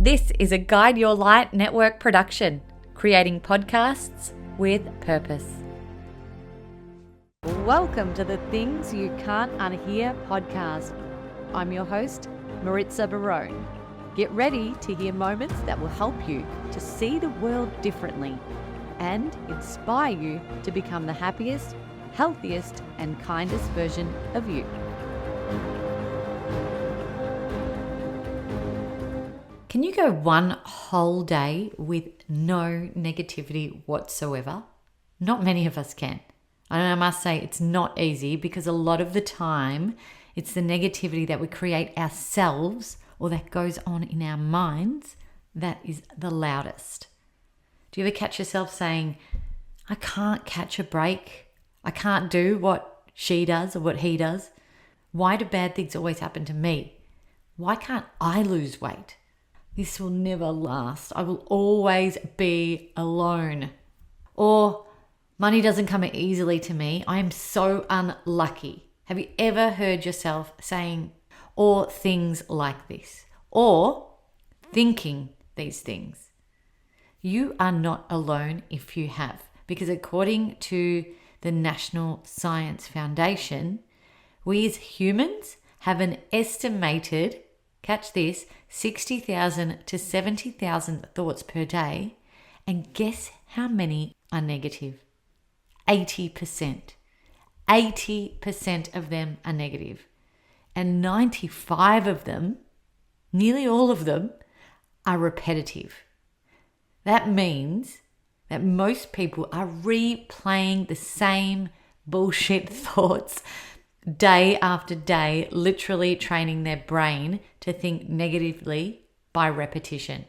This is a Guide Your Light network production, creating podcasts with purpose. Welcome to the Things You Can't Unhear podcast. I'm your host, Maritza Barone. Get ready to hear moments that will help you to see the world differently and inspire you to become the happiest, healthiest, and kindest version of you. Can you go one whole day with no negativity whatsoever? Not many of us can. And I must say it's not easy because a lot of the time it's the negativity that we create ourselves or that goes on in our minds that is the loudest. Do you ever catch yourself saying, I can't catch a break. I can't do what she does or what he does. Why do bad things always happen to me? Why can't I lose weight? This will never last. I will always be alone. Or money doesn't come easily to me. I am so unlucky. Have you ever heard yourself saying or things like this? Or thinking these things? You are not alone if you have. Because according to the National Science Foundation, we as humans have an estimated, catch this, 60,000 to 70,000 thoughts per day. And guess how many are negative? 80%. 80% of them are negative. And 95 of them, nearly all of them, are repetitive. That means that most people are replaying the same bullshit thoughts day after day, literally training their brain to think negatively by repetition.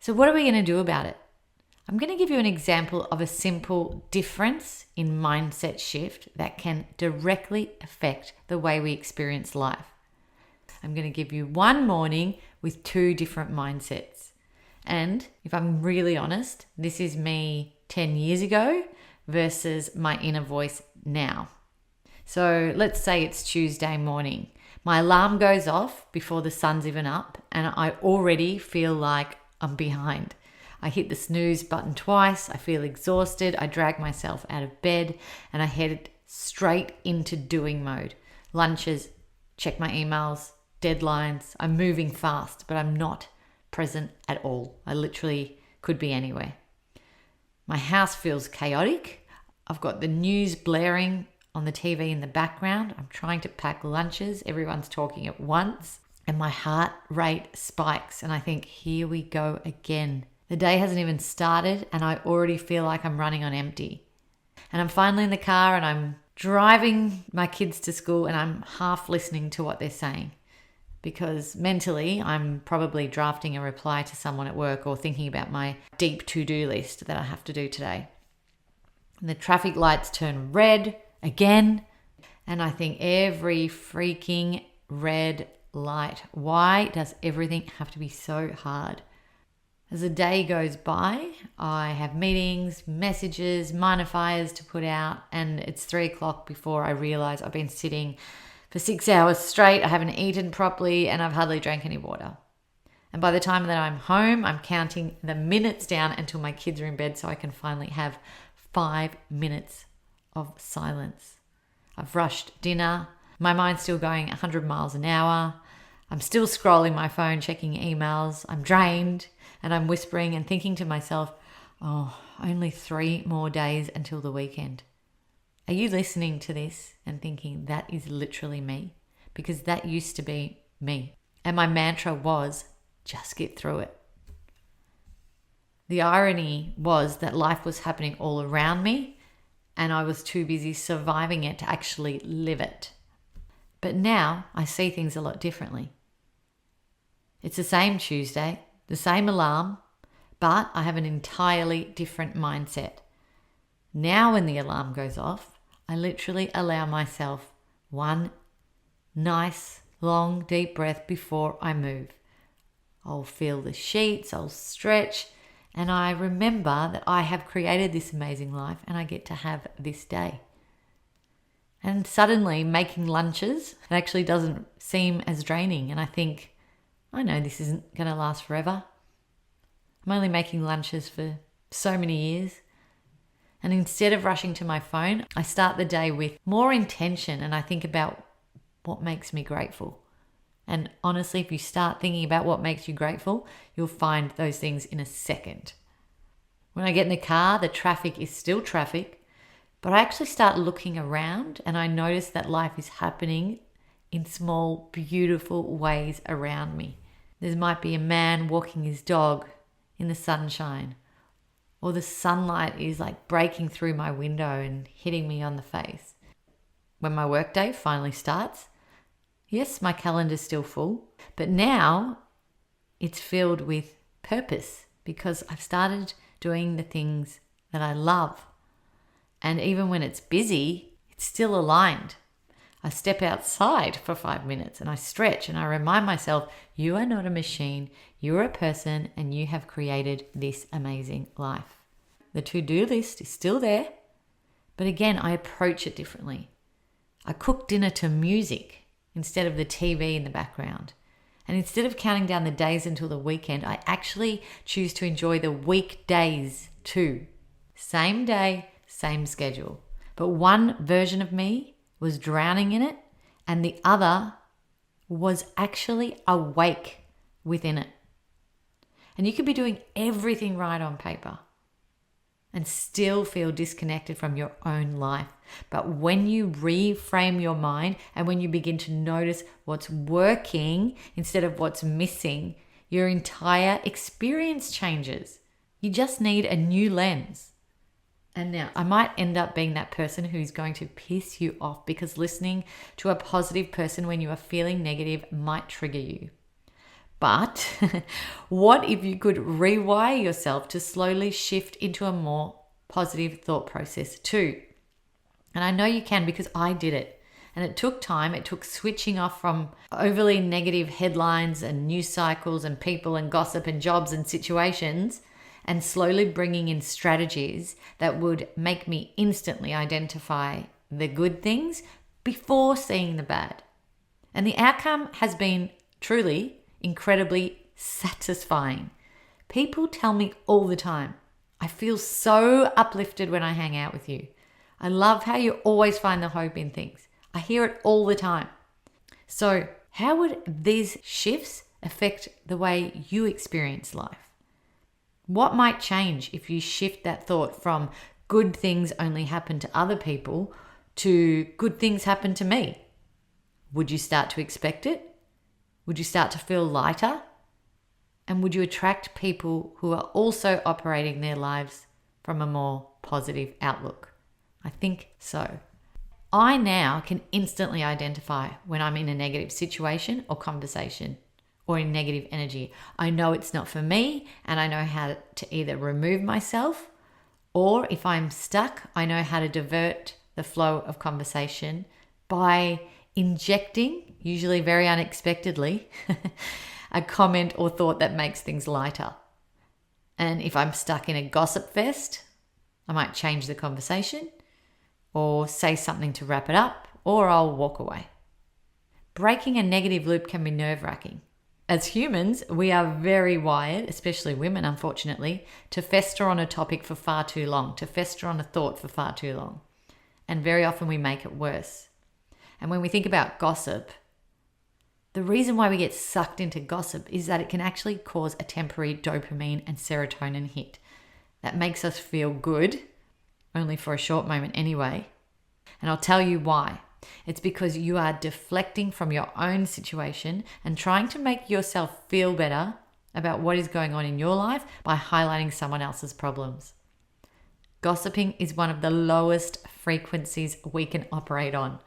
So what are we going to do about it? I'm going to give you an example of a simple difference in mindset shift that can directly affect the way we experience life. I'm going to give you one morning with two different mindsets. And if I'm really honest, this is me 10 years ago versus my inner voice now. So let's say it's Tuesday morning. My alarm goes off before the sun's even up and I already feel like I'm behind. I hit the snooze button twice. I feel exhausted. I drag myself out of bed and I head straight into doing mode. Lunches, check my emails, deadlines. I'm moving fast, but I'm not present at all. I literally could be anywhere. My house feels chaotic. I've got the news blaring on the TV in the background. I'm trying to pack lunches. Everyone's talking at once. And my heart rate spikes. And I think, here we go again. The day hasn't even started and I already feel like I'm running on empty. And I'm finally in the car and I'm driving my kids to school and I'm half listening to what they're saying. Because mentally, I'm probably drafting a reply to someone at work or thinking about my deep to-do list that I have to do today. And the traffic lights turn red again. And I think every freaking red light. Why does everything have to be so hard? As the day goes by, I have meetings, messages, minor fires to put out, and it's 3 o'clock before I realize I've been sitting for 6 hours straight. I haven't eaten properly and I've hardly drank any water. And by the time that I'm home, I'm counting the minutes down until my kids are in bed so I can finally have 5 minutes of silence. I've rushed dinner. My mind's still going 100 miles an hour. I'm still scrolling my phone, checking emails. I'm drained and I'm whispering and thinking to myself, only 3 more days until the weekend. Are you listening to this and thinking that is literally me? Because that used to be me. And my mantra was, just get through it. The irony was that life was happening all around me and I was too busy surviving it to actually live it. But now I see things a lot differently. It's the same Tuesday, the same alarm, but I have an entirely different mindset. Now when the alarm goes off, I literally allow myself one nice, long, deep breath before I move. I'll feel the sheets, I'll stretch, and I remember that I have created this amazing life and I get to have this day. And suddenly making lunches, it actually doesn't seem as draining. And I think, I know this isn't going to last forever. I'm only making lunches for so many years. And instead of rushing to my phone, I start the day with more intention and I think about what makes me grateful. And honestly, if you start thinking about what makes you grateful, you'll find those things in a second. When I get in the car, the traffic is still traffic, but I actually start looking around and I notice that life is happening in small, beautiful ways around me. There might be a man walking his dog in the sunshine, or the sunlight is like breaking through my window and hitting me on the face. When my workday finally starts, yes, my calendar's still full, but now it's filled with purpose because I've started doing the things that I love. And even when it's busy, it's still aligned. I step outside for 5 minutes and I stretch and I remind myself, you are not a machine, you're a person and you have created this amazing life. The to-do list is still there, but again, I approach it differently. I cook dinner to music instead of the TV in the background. And instead of counting down the days until the weekend, I actually choose to enjoy the weekdays too. Same day, same schedule. But one version of me was drowning in it and the other was actually awake within it. And you could be doing everything right on paper and still feel disconnected from your own life. But when you reframe your mind and when you begin to notice what's working instead of what's missing, your entire experience changes. You just need a new lens. And now I might end up being that person who's going to piss you off because listening to a positive person when you are feeling negative might trigger you. But what if you could rewire yourself to slowly shift into a more positive thought process too? And I know you can because I did it. And it took time. It took switching off from overly negative headlines and news cycles and people and gossip and jobs and situations and slowly bringing in strategies that would make me instantly identify the good things before seeing the bad. And the outcome has been truly incredibly satisfying. People tell me all the time, I feel so uplifted when I hang out with you. I love how you always find the hope in things. I hear it all the time. So how would these shifts affect the way you experience life? What might change if you shift that thought from good things only happen to other people to good things happen to me? Would you start to expect it? Would you start to feel lighter? And would you attract people who are also operating their lives from a more positive outlook? I think so. I now can instantly identify when I'm in a negative situation or conversation or in negative energy. I know it's not for me and I know how to either remove myself, or if I'm stuck, I know how to divert the flow of conversation by injecting, usually very unexpectedly, a comment or thought that makes things lighter. And if I'm stuck in a gossip fest, I might change the conversation or say something to wrap it up, or I'll walk away. Breaking a negative loop can be nerve-wracking. As humans, we are very wired, especially women, unfortunately, to fester on a topic for far too long, to fester on a thought for far too long. And very often we make it worse. And when we think about gossip, the reason why we get sucked into gossip is that it can actually cause a temporary dopamine and serotonin hit that makes us feel good, only for a short moment anyway. And I'll tell you why. It's because you are deflecting from your own situation and trying to make yourself feel better about what is going on in your life by highlighting someone else's problems. Gossiping is one of the lowest frequencies we can operate on.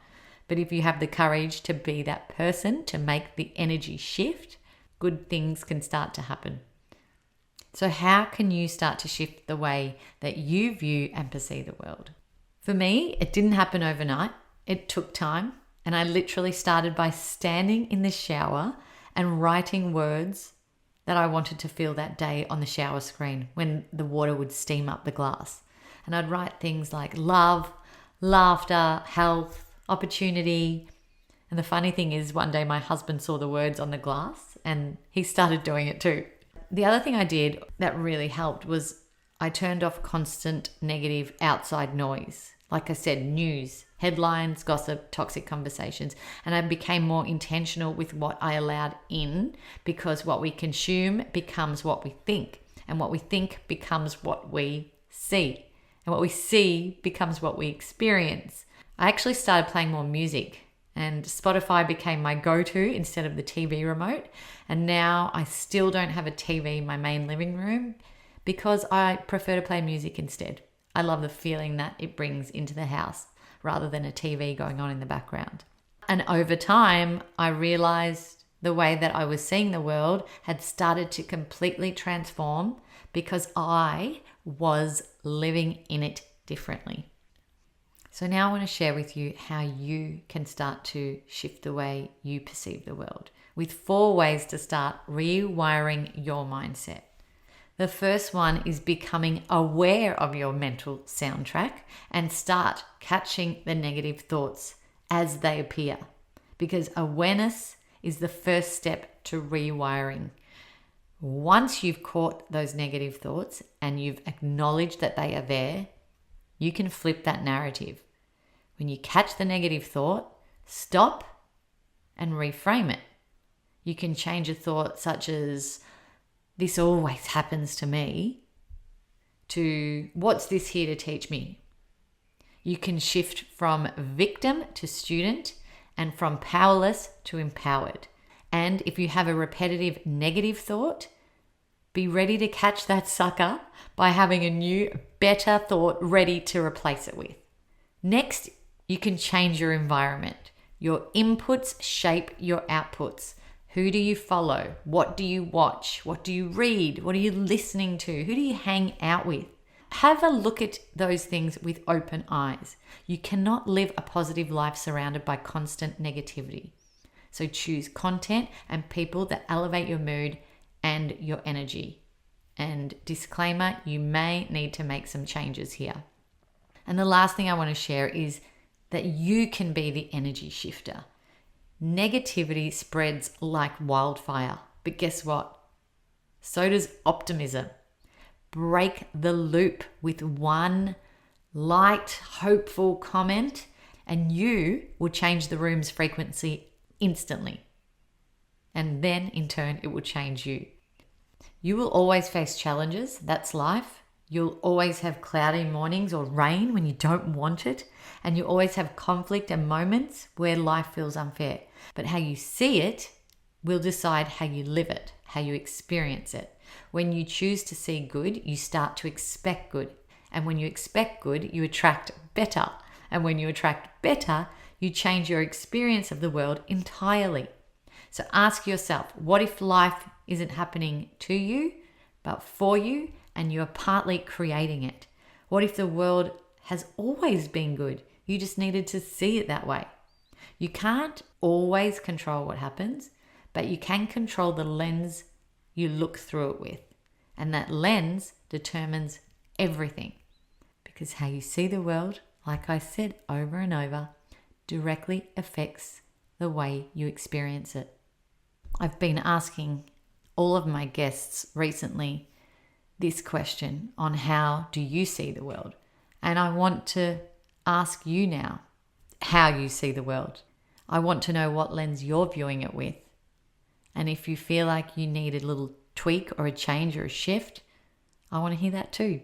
But if you have the courage to be that person, to make the energy shift, good things can start to happen. So how can you start to shift the way that you view and perceive the world? For me, it didn't happen overnight. It took time, and I literally started by standing in the shower and writing words that I wanted to feel that day on the shower screen when the water would steam up the glass. And I'd write things like love, laughter, health, opportunity, And the funny thing is, one day my husband saw the words on the glass and he started doing it too. The other thing I did that really helped was I turned off constant negative outside noise. Like I said, news, headlines, gossip, toxic conversations. And I became more intentional with what I allowed in, because what we consume becomes what we think. And what we think becomes what we see. And what we see becomes what we experience. I actually started playing more music, and Spotify became my go-to instead of the TV remote. And now I still don't have a TV in my main living room because I prefer to play music instead. I love the feeling that it brings into the house rather than a TV going on in the background. And over time, I realized the way that I was seeing the world had started to completely transform because I was living in it differently. So now I want to share with you how you can start to shift the way you perceive the world with 4 ways to start rewiring your mindset. The first one is becoming aware of your mental soundtrack and start catching the negative thoughts as they appear, because awareness is the first step to rewiring. Once you've caught those negative thoughts and you've acknowledged that they are there, you can flip that narrative. When you catch the negative thought, stop and reframe it. You can change a thought such as, "This always happens to me," to "What's this here to teach me?" You can shift from victim to student and from powerless to empowered. And if you have a repetitive negative thought, be ready to catch that sucker by having a new, better thought ready to replace it with. Next, you can change your environment. Your inputs shape your outputs. Who do you follow? What do you watch? What do you read? What are you listening to? Who do you hang out with? Have a look at those things with open eyes. You cannot live a positive life surrounded by constant negativity. So choose content and people that elevate your mood and your energy. And disclaimer, you may need to make some changes here. And the last thing I want to share is that you can be the energy shifter. Negativity spreads like wildfire, but guess what? So does optimism. Break the loop with one light, hopeful comment, and you will change the room's frequency instantly. And then in turn, it will change you. You will always face challenges. That's life. You'll always have cloudy mornings or rain when you don't want it. And you always have conflict and moments where life feels unfair. But how you see it will decide how you live it, how you experience it. When you choose to see good, you start to expect good. And when you expect good, you attract better. And when you attract better, you change your experience of the world entirely. So ask yourself, what if life isn't happening to you, but for you, and you're partly creating it? What if the world has always been good? You just needed to see it that way. You can't always control what happens, but you can control the lens you look through it with. And that lens determines everything. Because how you see the world, like I said over and over, directly affects the way you experience it. I've been asking all of my guests recently this question on how do you see the world? And I want to ask you now how you see the world. I want to know what lens you're viewing it with. And if you feel like you need a little tweak or a change or a shift, I want to hear that too.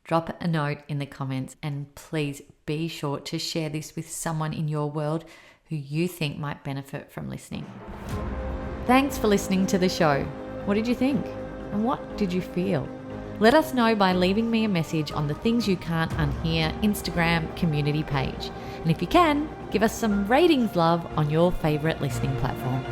Drop a note in the comments and please be sure to share this with someone in your world who you think might benefit from listening. Thanks for listening to the show. What did you think? And what did you feel? Let us know by leaving me a message on the Things You Can't Unhear Instagram community page. And if you can, give us some ratings love on your favorite listening platform.